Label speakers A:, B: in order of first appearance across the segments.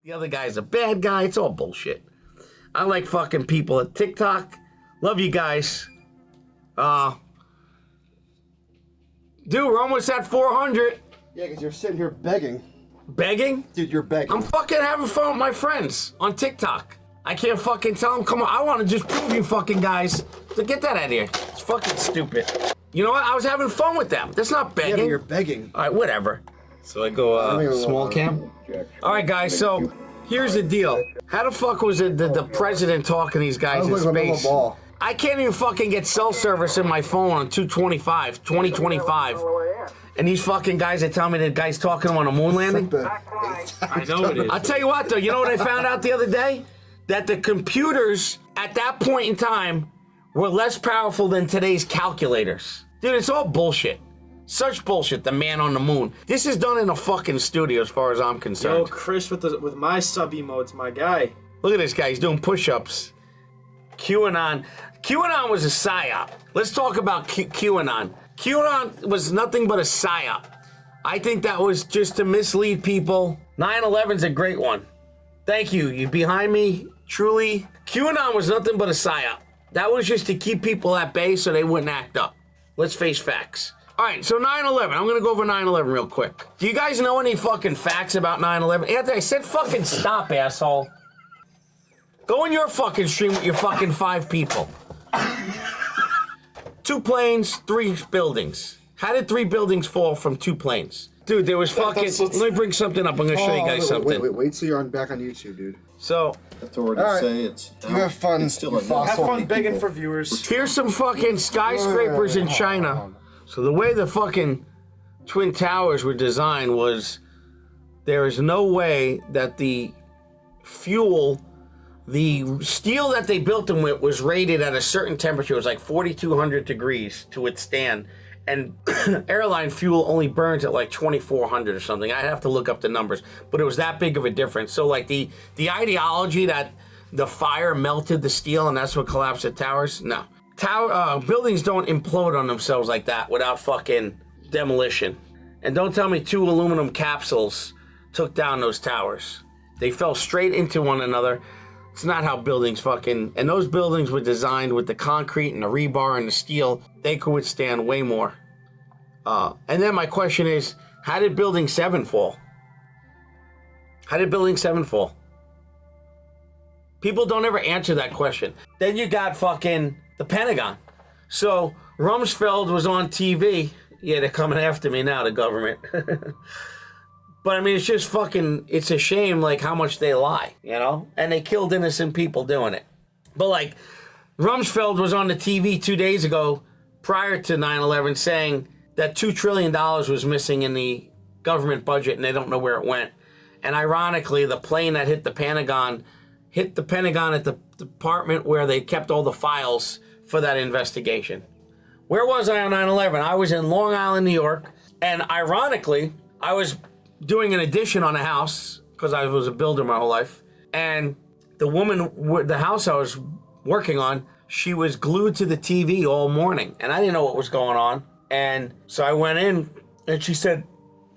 A: The other guy's a bad guy. It's all bullshit. I like fucking people at TikTok. Love you guys. Dude, we're almost at 400.
B: Yeah, because you're sitting here begging.
A: Begging?
B: Dude, you're begging.
A: I'm fucking having fun with my friends on TikTok. I can't fucking tell them, come on, I want to just prove you fucking guys. So get that out of here. It's fucking stupid. You know what? I was having fun with them. That's not begging.
B: Yeah, but you're begging.
A: All right, whatever. So I go small cam. All right, guys, so here's the deal. How the fuck was it the president talking to these guys in space? I can't even fucking get cell service in my phone on 2025. And these fucking guys are telling me the guy's talking on a moon landing?
C: I know it is.
A: I'll tell you what, though. You know what I found out the other day? That the computers at that point in time were less powerful than today's calculators. Dude, it's all bullshit. Such bullshit, the man on the moon. This is done in a fucking studio as far as I'm concerned.
C: Yo, Chris with my sub emotes, my guy.
A: Look at this guy, he's doing push-ups. QAnon. QAnon was a psyop. Let's talk about QAnon. QAnon was nothing but a psyop. I think that was just to mislead people. 9/11's a great one. Thank you. You behind me? Truly. QAnon was nothing but a psyop. That was just to keep people at bay so they wouldn't act up. Let's face facts. All right, so 9/11. I'm going to go over 9/11 real quick. Do you guys know any fucking facts about 9/11? Anthony, I said fucking stop, asshole. Go in your fucking stream with your fucking 5 people. 2 planes, 3 buildings. How did 3 buildings fall from 2 planes? Dude, there was fucking... Let me bring something up. I'm going to show you guys something.
B: Wait till you're back on YouTube, dude.
A: So...
D: Authorities say it's...
B: You have fun.
D: It's still
B: Have
C: fun begging for viewers.
A: Here's some fucking skyscrapers in China. So the way the fucking Twin Towers were designed was... There is no way that the fuel... The steel that they built them with was rated at a certain temperature. It was like 4,200 degrees to withstand. And airline fuel only burns at like 2,400 or something. I'd have to look up the numbers. But it was that big of a difference. So like the ideology that the fire melted the steel and that's what collapsed the towers, no. Buildings don't implode on themselves like that without fucking demolition. And don't tell me 2 aluminum capsules took down those towers. They fell straight into one another. It's not how buildings fucking... And those buildings were designed with the concrete and the rebar and the steel. They could withstand way more. And then my question is, how did Building 7 fall? How did Building 7 fall? People don't ever answer that question. Then you got fucking the Pentagon. So Rumsfeld was on TV. Yeah, they're coming after me now, the government. But I mean, it's just fucking, it's a shame, like, how much they lie, you know? And they killed innocent people doing it. But, like, Rumsfeld was on the TV 2 days ago, prior to 9/11, saying that $2 trillion was missing in the government budget and they don't know where it went. And ironically, the plane that hit the Pentagon at the department where they kept all the files for that investigation. Where was I on 9/11? I was in Long Island, New York. And ironically, I was doing an addition on a house because I was a builder my whole life. And the woman, the house I was working on, she was glued to the TV all morning. And I didn't know what was going on. And so I went in and she said,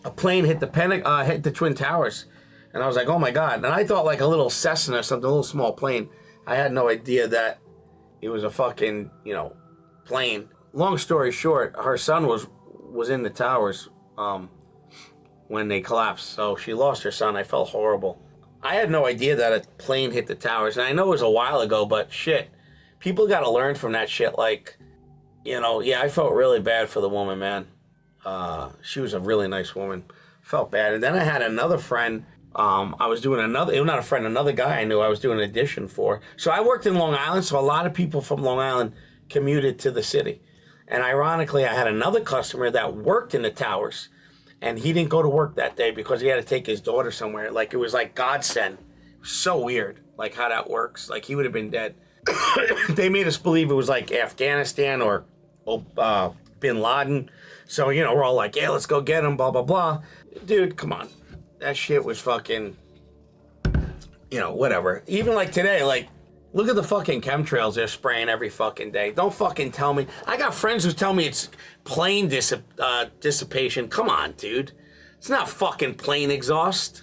A: a plane hit hit the Twin Towers. And I was like, oh my God. And I thought like a little Cessna or something, a little small plane. I had no idea that it was a fucking, plane. Long story short, her son was in the towers when they collapsed. So she lost her son. I felt horrible. I had no idea that a plane hit the towers. And I know it was a while ago, but shit, people got to learn from that shit. Like, yeah, I felt really bad for the woman, man. She was a really nice woman. Felt bad. And then I had another friend. I was doing another guy I knew I was doing an addition for. So I worked in Long Island. So a lot of people from Long Island commuted to the city. And ironically, I had another customer that worked in the towers. And he didn't go to work that day because he had to take his daughter somewhere. Like, it was like godsend. It was so weird, like, how that works. Like, he would have been dead. They made us believe it was, like, Afghanistan or Bin Laden. So, we're all like, yeah, let's go get him, blah, blah, blah. Dude, come on. That shit was fucking, whatever. Even, like, today, like, look at the fucking chemtrails they're spraying every fucking day. Don't fucking tell me. I got friends who tell me it's plane dissipation. Come on, dude. It's not fucking plane exhaust.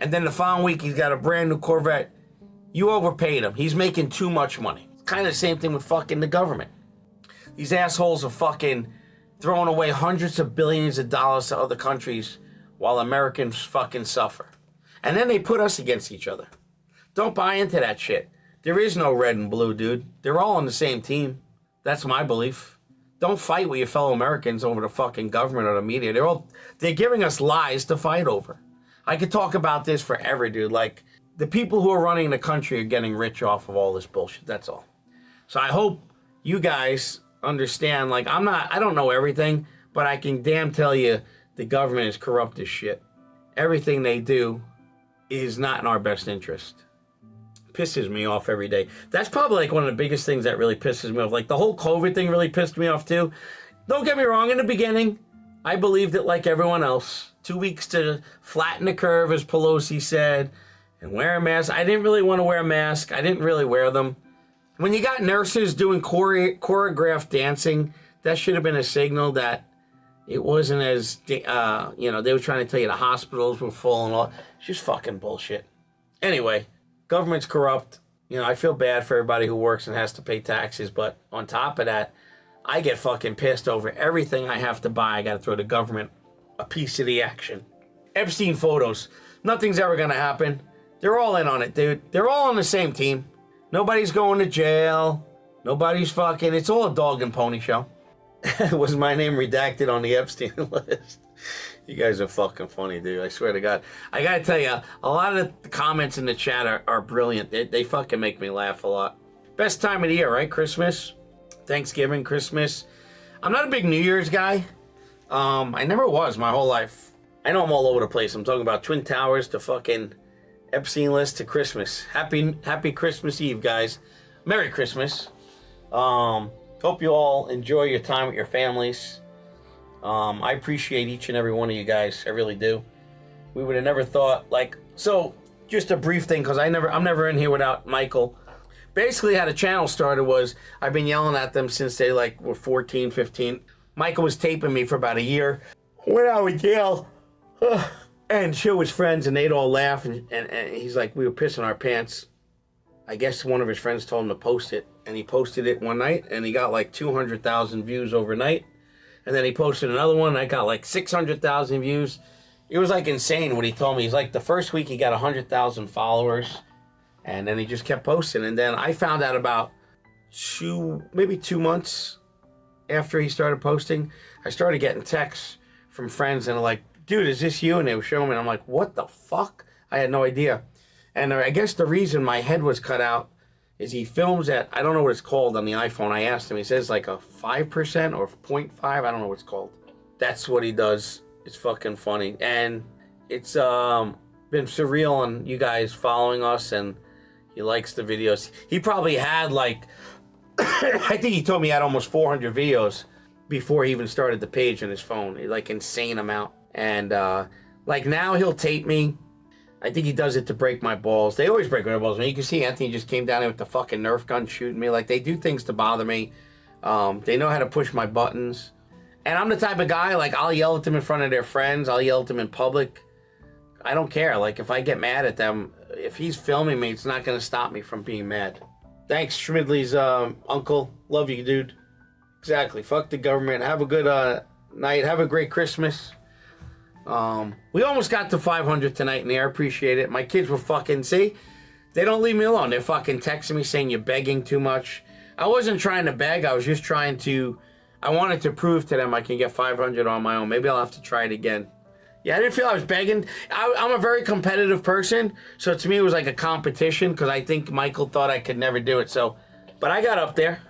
A: And then the following week, he's got a brand new Corvette. You overpaid him. He's making too much money. It's kind of the same thing with fucking the government. These assholes are fucking throwing away hundreds of billions of dollars to other countries while Americans fucking suffer. And then they put us against each other. Don't buy into that shit. There is no red and blue, dude. They're all on the same team. That's my belief. Don't fight with your fellow Americans over the fucking government or the media. They're giving us lies to fight over. I could talk about this forever, dude. Like, the people who are running the country are getting rich off of all this bullshit. That's all. So I hope you guys understand. Like, I don't know everything, but I can damn tell you the government is corrupt as shit. Everything they do is not in our best interest. Pisses me off every day. That's probably like one of the biggest things that really pisses me off. Like the whole COVID thing really pissed me off too. Don't get me wrong, in the beginning, I believed it like everyone else. 2 weeks to flatten the curve, as Pelosi said, and wear a mask. I didn't really want to wear a mask. I didn't really wear them. When you got nurses doing choreographed dancing, that should have been a signal that it wasn't as, they were trying to tell you the hospitals were full and all. It's just fucking bullshit. Anyway, government's corrupt. I feel bad for everybody who works and has to pay taxes, but on top of that, I get fucking pissed over everything I have to buy. I got to throw the government a piece of the action. Epstein photos. Nothing's ever going to happen. They're all in on it, dude. They're all on the same team. Nobody's going to jail. Nobody's fucking... It's all a dog and pony show. Was my name redacted on the Epstein list? You guys are fucking funny, dude. I swear to God. I gotta tell you, a lot of the comments in the chat are brilliant. They fucking make me laugh a lot. Best time of the year, right? Christmas, Thanksgiving, Christmas. I'm not a big New Year's guy. I never was my whole life. I know I'm all over the place. I'm talking about Twin Towers to fucking Epstein list to Christmas. Happy Christmas Eve, guys. Merry Christmas. Hope you all enjoy your time with your families. I appreciate each and every one of you guys. I really do. We would have never thought, so just a brief thing, because I'm never in here without Michael. Basically how the channel started was, I've been yelling at them since they were 14, 15. Michael was taping me for about a year. Went out with Gail and show his friends, and they'd all laugh, and he's like, we were pissing our pants. I guess one of his friends told him to post it, and he posted it one night, and he got 200,000 views overnight. And then he posted another one, and I got 600,000 views. It was insane what he told me. He's the first week he got 100,000 followers, and then he just kept posting. And then I found out about maybe 2 months after he started posting, I started getting texts from friends, and they're like, dude, is this you? And they were showing me, and I'm like, what the fuck? I had no idea. And I guess the reason my head was cut out is he films at, I don't know what it's called on the iPhone. I asked him, he says a 5% or 0.5, I don't know what it's called. That's what he does. It's fucking funny. And it's been surreal on you guys following us, and he likes the videos. He probably had I think he told me he had almost 400 videos before he even started the page on his phone. Insane amount. And now he'll tape me. I think he does it to break my balls. They always break my balls. I mean, you can see Anthony just came down here with the fucking Nerf gun shooting me. They do things to bother me. They know how to push my buttons. And I'm the type of guy, I'll yell at them in front of their friends. I'll yell at them in public. I don't care. If I get mad at them, if he's filming me, it's not going to stop me from being mad. Thanks, Schmidley's uncle. Love you, dude. Exactly. Fuck the government. Have a good night. Have a great Christmas. We almost got to 500 tonight in the air. Appreciate it. My kids were fucking, see? They don't leave me alone. They're fucking texting me saying you're begging too much. I wasn't trying to beg. I was just trying to, I wanted to prove to them I can get 500 on my own. Maybe I'll have to try it again. Yeah, I didn't feel I was begging. I'm a very competitive person, so to me it was like a competition, because I think Michael thought I could never do it. So, but I got up there.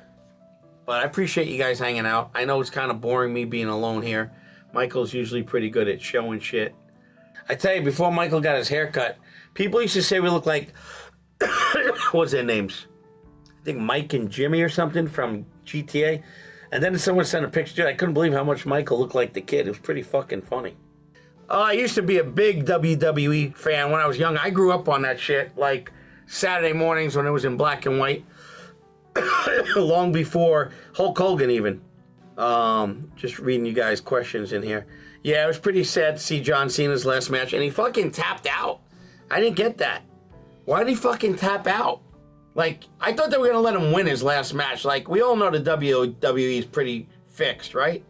A: But I appreciate you guys hanging out. I know it's kind of boring me being alone here. Michael's usually pretty good at showing shit. I tell you, before Michael got his haircut, people used to say we look like, what's their names? I think Mike and Jimmy or something from GTA. And then someone sent a picture. I couldn't believe how much Michael looked like the kid. It was pretty fucking funny. I used to be a big WWE fan when I was young. I grew up on that shit, Saturday mornings when it was in black and white. Long before Hulk Hogan even. Just reading you guys' questions in here. Yeah, it was pretty sad to see John Cena's last match, and he fucking tapped out. I didn't get that. Why did he fucking tap out? Like, I thought they were going to let him win his last match. Like, we all know the WWE is pretty fixed, right?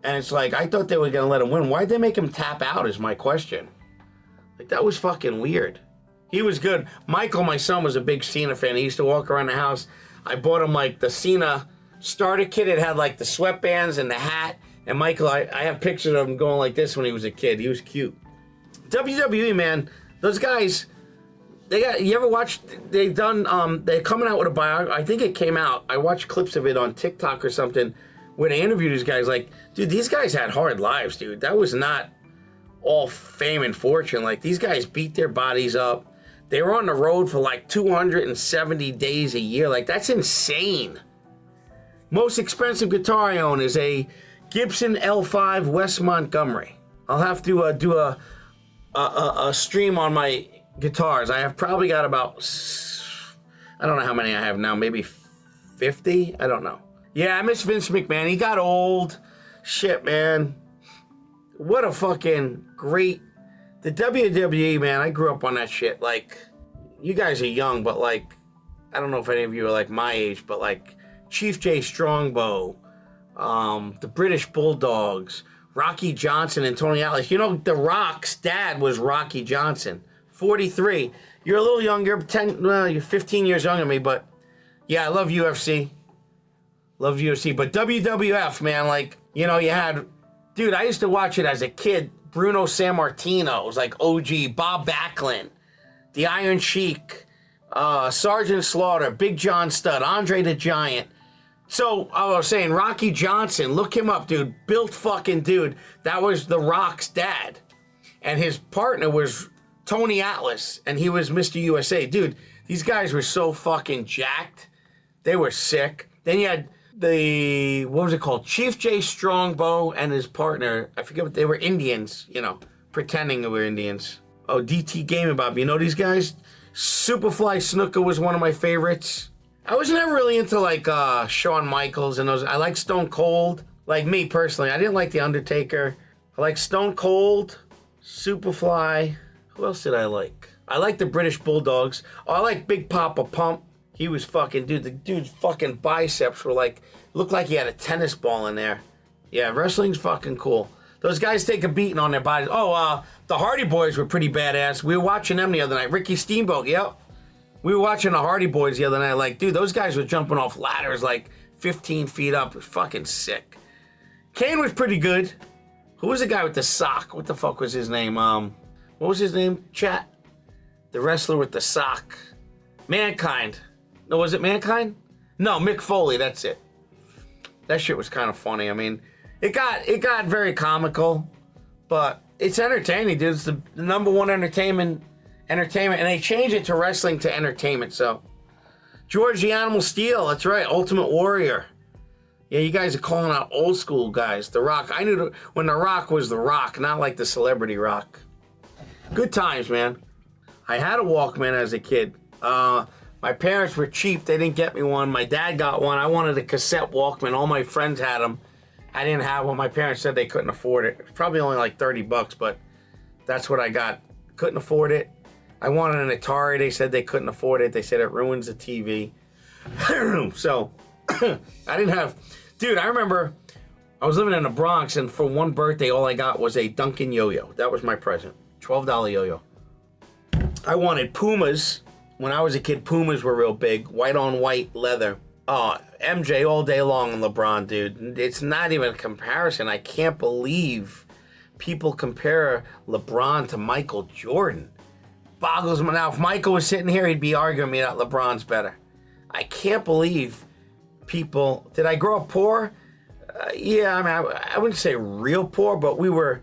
A: And it's like, I thought they were going to let him win. Why'd they make him tap out is my question. Like, that was fucking weird. He was good. Michael, my son, was a big Cena fan. He used to walk around the house. I bought him, like, the Cena starter kit. It had, like, the sweatbands and the hat. And Michael, I have pictures of him going like this when he was a kid. He was cute. WWE, man, those guys... you ever watched, they're coming out with a biography, I think it came out, I watched clips of it on TikTok or something, where they interviewed these guys, like, dude, these guys had hard lives, dude. That was not all fame and fortune. Like, these guys beat their bodies up. They were on the road for like 270 days a year. Like, that's insane. Most expensive guitar I own is a Gibson L5 West Montgomery. I'll have to do a stream on my guitars. I have probably got about, I don't know how many I have now, maybe 50? I don't know. Yeah, I miss Vince McMahon. He got old. Shit, man. What a fucking great... The WWE, man, I grew up on that shit. Like, you guys are young, but like, I don't know if any of you are like my age, but like Chief Jay Strongbow, the British Bulldogs, Rocky Johnson and Tony Atlas. You know, The Rock's dad was Rocky Johnson. 43. You're a little younger, you're 15 years younger than me, but yeah, I love UFC. Love UFC. But WWF, man, like, you know, you had, dude, I used to watch it as a kid. Bruno Sammartino was like OG, Bob Backlund, the Iron Sheik, Sergeant Slaughter, Big John Studd, Andre the Giant. So I was saying, Rocky Johnson, look him up, dude. Built fucking dude. That was The Rock's dad. And his partner was Tony Atlas, and he was Mr. USA. Dude, these guys were so fucking jacked. They were sick. Then you had what was it called? Chief Jay Strongbow and his partner. I forget what they were, Indians, you know, pretending they were Indians. Oh, DT Gaming Bob. You know these guys? Superfly Snuka was one of my favorites. I was never really into like Shawn Michaels and those. I like Stone Cold. Like me personally, I didn't like The Undertaker. I like Stone Cold, Superfly. Who else did I like? I like the British Bulldogs. Oh, I like Big Papa Pump. He was fucking, dude, the dude's fucking biceps were like, looked like he had a tennis ball in there. Yeah, wrestling's fucking cool. Those guys take a beating on their bodies. Oh, the Hardy Boys were pretty badass. We were watching them the other night. Ricky Steamboat, yep. We were watching the Hardy Boys the other night. Like, dude, those guys were jumping off ladders like 15 feet up. It was fucking sick. Kane was pretty good. Who was the guy with the sock? What the fuck was his name? What was his name, chat? The wrestler with the sock. Mankind. No, was it Mankind? No, Mick Foley, that's it. That shit was kind of funny. I mean, it got very comical, but it's entertaining, dude. It's the number one entertainment, and they changed it to wrestling to entertainment, so. George the Animal Steel, that's right, Ultimate Warrior. Yeah, you guys are calling out old school guys. The Rock, I knew when The Rock was The Rock, not like the celebrity Rock. Good times, man. I had a Walkman as a kid. My parents were cheap. They didn't get me one. My dad got one. I wanted a cassette Walkman. All my friends had them. I didn't have one. My parents said they couldn't afford it. It was probably only like $30, but that's what I got. Couldn't afford it. I wanted an Atari. They said they couldn't afford it. They said it ruins the TV. So, I didn't have... Dude, I remember I was living in the Bronx, and for one birthday, all I got was a Duncan yo-yo. That was my present. $12 yo-yo. I wanted Pumas. When I was a kid, Pumas were real big. White on white leather. Oh, MJ all day long and LeBron, dude. It's not even a comparison. I can't believe people compare LeBron to Michael Jordan. Boggles me. Now, if Michael was sitting here, he'd be arguing me that LeBron's better. I can't believe people... Did I grow up poor? Yeah, I mean, I wouldn't say real poor, but we were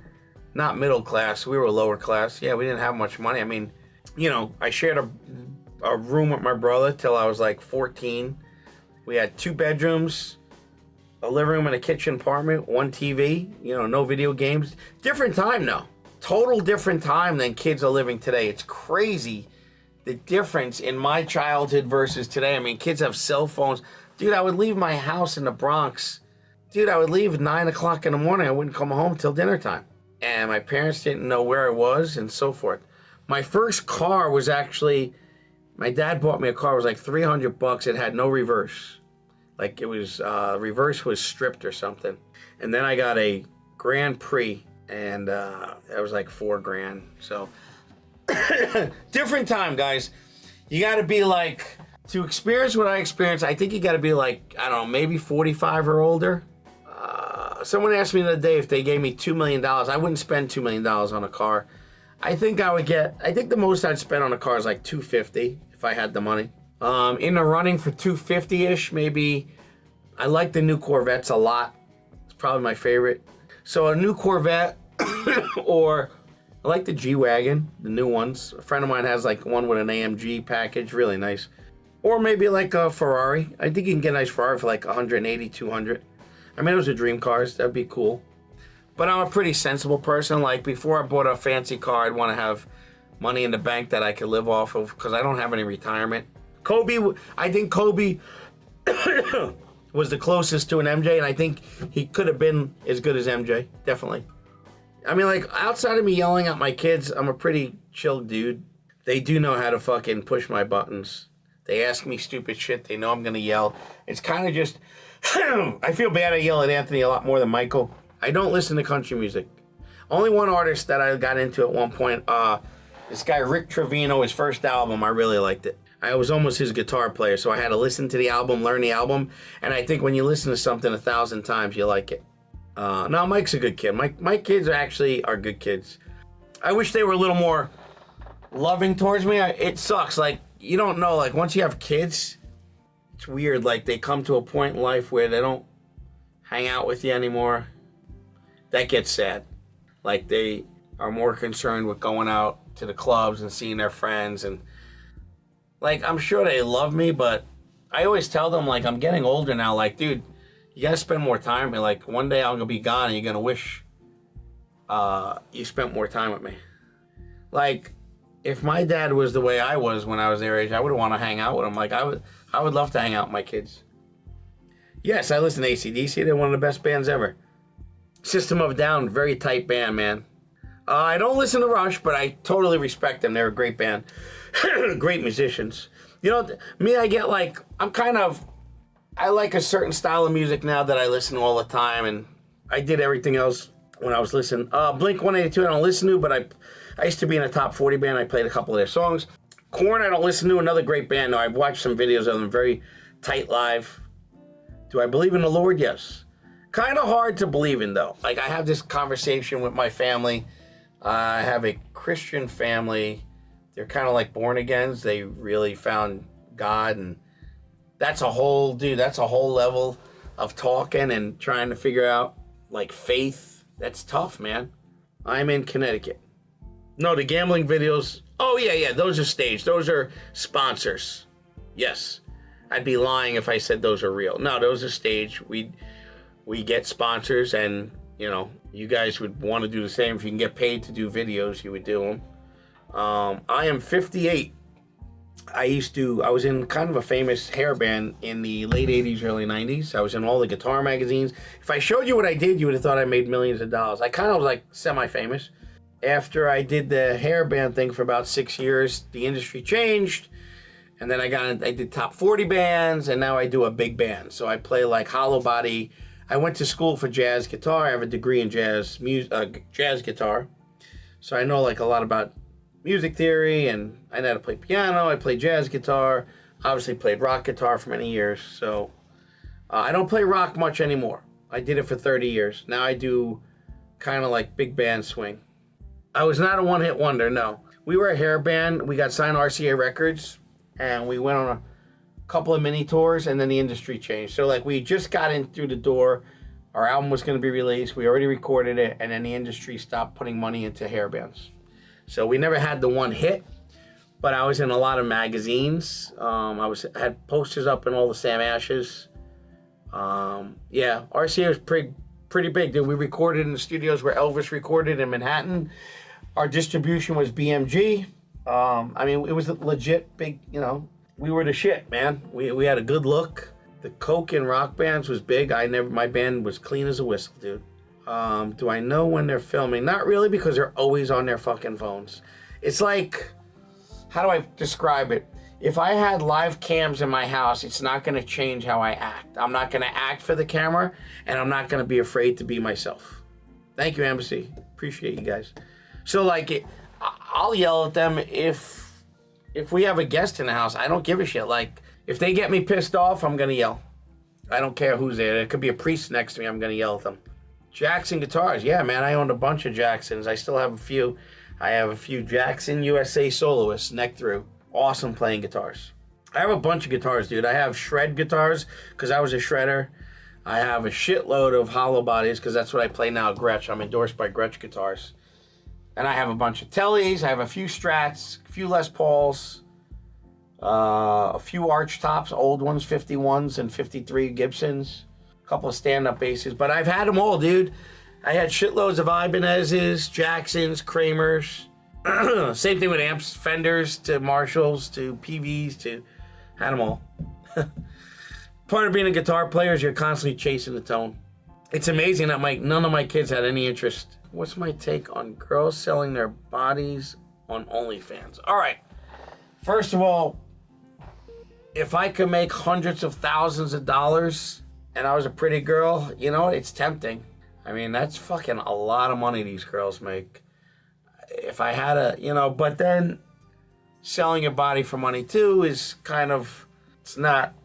A: not middle class. We were lower class. Yeah, we didn't have much money. I mean, you know, I shared a room with my brother till I was like 14. We had 2 bedrooms, a living room and a kitchen apartment, 1 TV, you know, no video games. Different time now. Total different time than kids are living today. It's crazy the difference in my childhood versus today. I mean, kids have cell phones. Dude, I would leave my house in the Bronx. Dude, I would leave at 9 o'clock in the morning. I wouldn't come home till dinner time. And my parents didn't know where I was and so forth. My first car was actually, my dad bought me a car. It was like $300. It had no reverse. Like it was, reverse was stripped or something. And then I got a Grand Prix, and that was like $4,000. So different time, guys. You got to be like, to experience what I experienced, I think you got to be like, I don't know, maybe 45 or older. Someone asked me the other day if they gave me $2 million. I wouldn't spend $2 million on a car. I think the most I'd spend on a car is like $250 if I had the money. In the running for $250-ish, maybe. I like the new Corvettes a lot. It's probably my favorite. So a new Corvette, or I like the G-Wagon, the new ones. A friend of mine has like one with an AMG package, really nice. Or maybe like a Ferrari. I think you can get a nice Ferrari for like 180, 200. I mean, those are dream cars. That'd be cool. But I'm a pretty sensible person. Like, before I bought a fancy car, I'd want to have money in the bank that I could live off of, because I don't have any retirement. I think Kobe was the closest to an MJ, and I think he could have been as good as MJ, definitely. I mean, like, outside of me yelling at my kids, I'm a pretty chill dude. They do know how to fucking push my buttons. They ask me stupid shit. They know I'm going to yell. It's kind of just... I feel bad I yell at Anthony a lot more than Michael. I don't listen to country music. Only one artist that I got into at one point, this guy Rick Trevino, his first album, I really liked it. I was almost his guitar player, so I had to listen to the album, learn the album, and I think when you listen to something 1,000 times, you like it. No, Mike's a good kid. My kids are good kids. I wish they were a little more loving towards me. It sucks. Like, you don't know, like, once you have kids, it's weird. Like, they come to a point in life where they don't hang out with you anymore. That gets sad. Like, they are more concerned with going out to the clubs and seeing their friends. And, like, I'm sure they love me, but I always tell them, like, I'm getting older now. Like, dude, you gotta spend more time with me. Like, one day I'm gonna be gone and you're gonna wish you spent more time with me. Like, if my dad was the way I was when I was their age, I would want to hang out with him. Like, I would love to hang out with my kids. Yes, I listen to AC/DC. They're one of the best bands ever. System of a Down, very tight band, man. I don't listen to Rush, but I totally respect them. They're a great band. Great musicians. You know, me, I get like, I like a certain style of music now that I listen to all the time, and I did everything else when I was listening. Blink-182 I don't listen to, but I used to be in a top 40 band. I played a couple of their songs. Korn I don't listen to, another great band. No, I've watched some videos of them, very tight live. Do I believe in the Lord? Yes. Kind of hard to believe in, though. Like, I have this conversation with my family. I have a Christian family. They're kind of like born agains. They really found God, and that's a whole level of talking and trying to figure out, like, faith. That's tough, man. I'm in Connecticut. No, the gambling videos, oh, yeah, those are staged. Those are sponsors. Yes. I'd be lying if I said those are real. No, those are staged. We get sponsors, and, you know, you guys would want to do the same. If you can get paid to do videos, you would do them. I am 58. I was in kind of a famous hair band in the late 80s, early 90s. I was in all the guitar magazines. If I showed you what I did, you would have thought I made millions of dollars. I kind of was like semi-famous. After I did the hair band thing for about 6 years, the industry changed. And then I did top 40 bands, and now I do a big band. So I play like hollow body. I went to school for jazz guitar. I have a degree in jazz guitar. So I know like a lot about music theory, and I know how to play piano. I play jazz guitar. Obviously played rock guitar for many years. So I don't play rock much anymore. I did it for 30 years. Now I do kind of like big band swing. I was not a one-hit wonder, no. We were a hair band. We got signed to RCA Records, and we went on a couple of mini tours, and then the industry changed. So like we just got in through the door. Our album was going to be released. We already recorded it, and then the industry stopped putting money into hair bands. So we never had the one hit, but I was in a lot of magazines. I had posters up in all the Sam Ashes. Yeah, RCA was pretty big. Dude, we recorded in the studios where Elvis recorded in Manhattan. Our distribution was BMG. I mean, it was legit big, you know. We were the shit, man. We had a good look. The coke in rock bands was big. My band was clean as a whistle, dude. Do I know when they're filming? Not really, because they're always on their fucking phones. It's like, how do I describe it? If I had live cams in my house, it's not going to change how I act. I'm not going to act for the camera, and I'm not going to be afraid to be myself. Thank you, Embassy. Appreciate you guys. So, like, I'll yell at them if we have a guest in the house. I don't give a shit. Like, if they get me pissed off, I'm going to yell. I don't care who's there. It could be a priest next to me. I'm going to yell at them. Jackson guitars. Yeah, man, I owned a bunch of Jacksons. I still have a few. I have a few Jackson USA soloists, neck through. Awesome playing guitars. I have a bunch of guitars, dude. I have shred guitars because I was a shredder. I have a shitload of hollow bodies because that's what I play now, Gretsch. I'm endorsed by Gretsch Guitars. And I have a bunch of Tellys. I have a few Strats, a few Les Pauls, a few arch tops, old ones, 51s and 53 Gibsons, a couple of stand-up basses. But I've had them all, dude. I had shitloads of Ibanez's, Jacksons, Kramers. Same thing with amps, Fenders to Marshalls to PVs to, had them all. Part of being a guitar player is you're constantly chasing the tone. It's amazing that none of my kids had any interest. What's my take on girls selling their bodies on OnlyFans? All right. First of all, if I could make hundreds of thousands of dollars and I was a pretty girl, you know, it's tempting. I mean, that's fucking a lot of money these girls make. If I had a, you know, but then selling your body for money too is kind of, it's not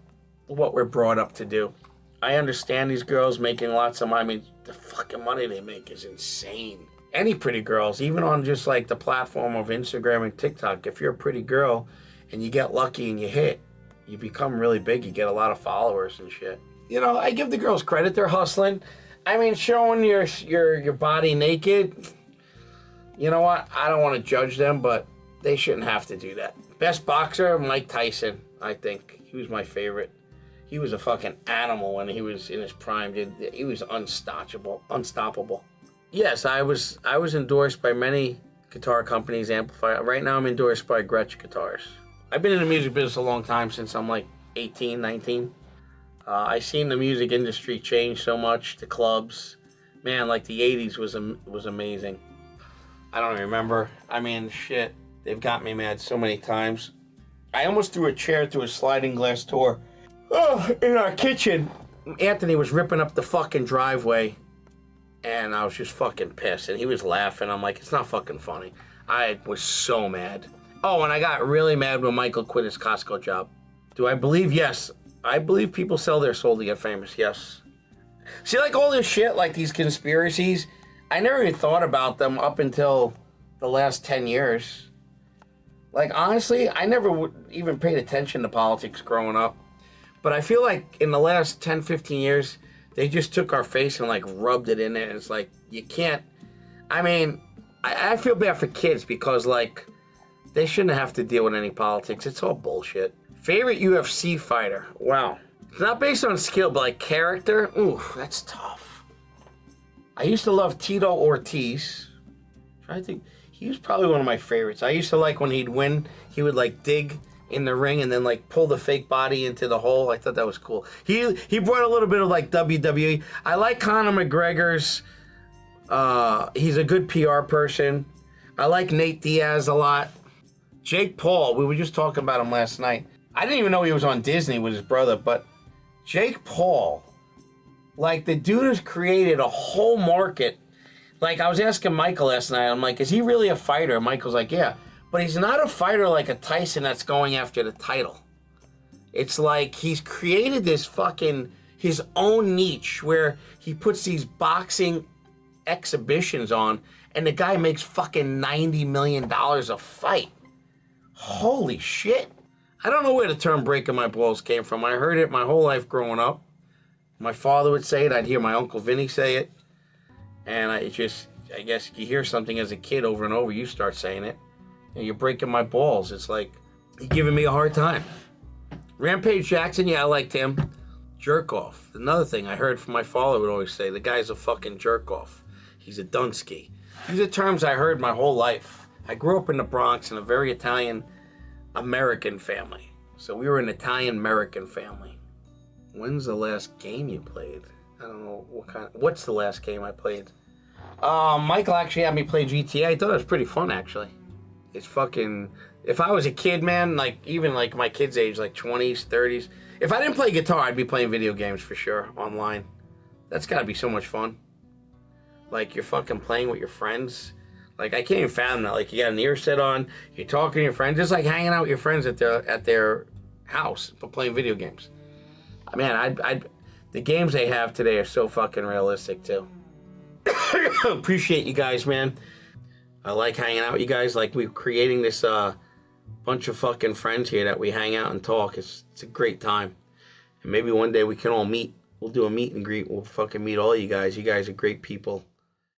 A: what we're brought up to do. I understand these girls making lots of money. I mean, the fucking money they make is insane. Any pretty girls, even on just like the platform of Instagram and TikTok, if you're a pretty girl and you get lucky and you hit, you become really big. You get a lot of followers and shit. You know, I give the girls credit. They're hustling. I mean, showing your body naked, you know what? I don't want to judge them, but they shouldn't have to do that. Best boxer, Mike Tyson, I think. He was my favorite. He was a fucking animal when he was in his prime, dude. He was unstoppable. Yes, I was endorsed by many guitar companies, amplifier. Right now I'm endorsed by Gretsch Guitars. I've been in the music business a long time, since I'm like 18, 19. I seen the music industry change so much, the clubs. Man, like the 80s was amazing. I don't remember. I mean, shit, they've got me mad so many times. I almost threw a chair through a sliding glass door. Oh, in our kitchen. Anthony was ripping up the fucking driveway, and I was just fucking pissed, and he was laughing. I'm like, it's not fucking funny. I was so mad. Oh, and I got really mad when Michael quit his Costco job. Do I believe? Yes. I believe people sell their soul to get famous, yes. See, like all this shit, like these conspiracies, I never even thought about them up until the last 10 years. Like, honestly, I never even paid attention to politics growing up. But I feel like in the last 10, 15 years, they just took our face and, like, rubbed it in there. It's like, you can't... I mean, I feel bad for kids because, like, they shouldn't have to deal with any politics. It's all bullshit. Favorite UFC fighter? Wow. It's not based on skill, but, like, character? Ooh, that's tough. I used to love Tito Ortiz. I think he was probably one of my favorites. I used to like when he'd win, he would, like, dig in the ring and then like pull the fake body into the hole. I thought that was cool. He brought a little bit of like WWE. I like Conor McGregor's. He's a good PR person. I like Nate Diaz a lot. Jake Paul, we were just talking about him last night. I didn't even know he was on Disney with his brother, but Jake Paul, like the dude has created a whole market. Like I was asking Michael last night, I'm like, is he really a fighter? Michael's like, yeah. But he's not a fighter like a Tyson that's going after the title. It's like he's created this fucking, his own niche where he puts these boxing exhibitions on and the guy makes fucking $90 million a fight. Holy shit. I don't know where the term breaking my balls came from. I heard it my whole life growing up. My father would say it. I'd hear my Uncle Vinny say it. And I guess you hear something as a kid over and over, you start saying it. And you're breaking my balls. It's like, you're giving me a hard time. Rampage Jackson, yeah, I liked him. Jerk off. Another thing I heard from my father would always say, the guy's a fucking jerk off. He's a Dunsky. These are terms I heard my whole life. I grew up in the Bronx in a very Italian-American family. So we were an Italian-American family. When's the last game you played? I don't know what's the last game I played? Michael actually had me play GTA. I thought it was pretty fun, actually. It's fucking. If I was a kid, man, like even like my kid's age, like 20s, 30s. If I didn't play guitar, I'd be playing video games for sure online. That's gotta be so much fun. Like you're fucking playing with your friends. Like I can't even fathom that. Like you got an earset on, you're talking to your friends, just like hanging out with your friends at their house, but playing video games. Man, the games they have today are so fucking realistic too. Appreciate you guys, man. I like hanging out with you guys. Like we're creating this bunch of fucking friends here that we hang out and talk. It's a great time. And maybe one day we can all meet. We'll do a meet and greet. We'll fucking meet all you guys. You guys are great people.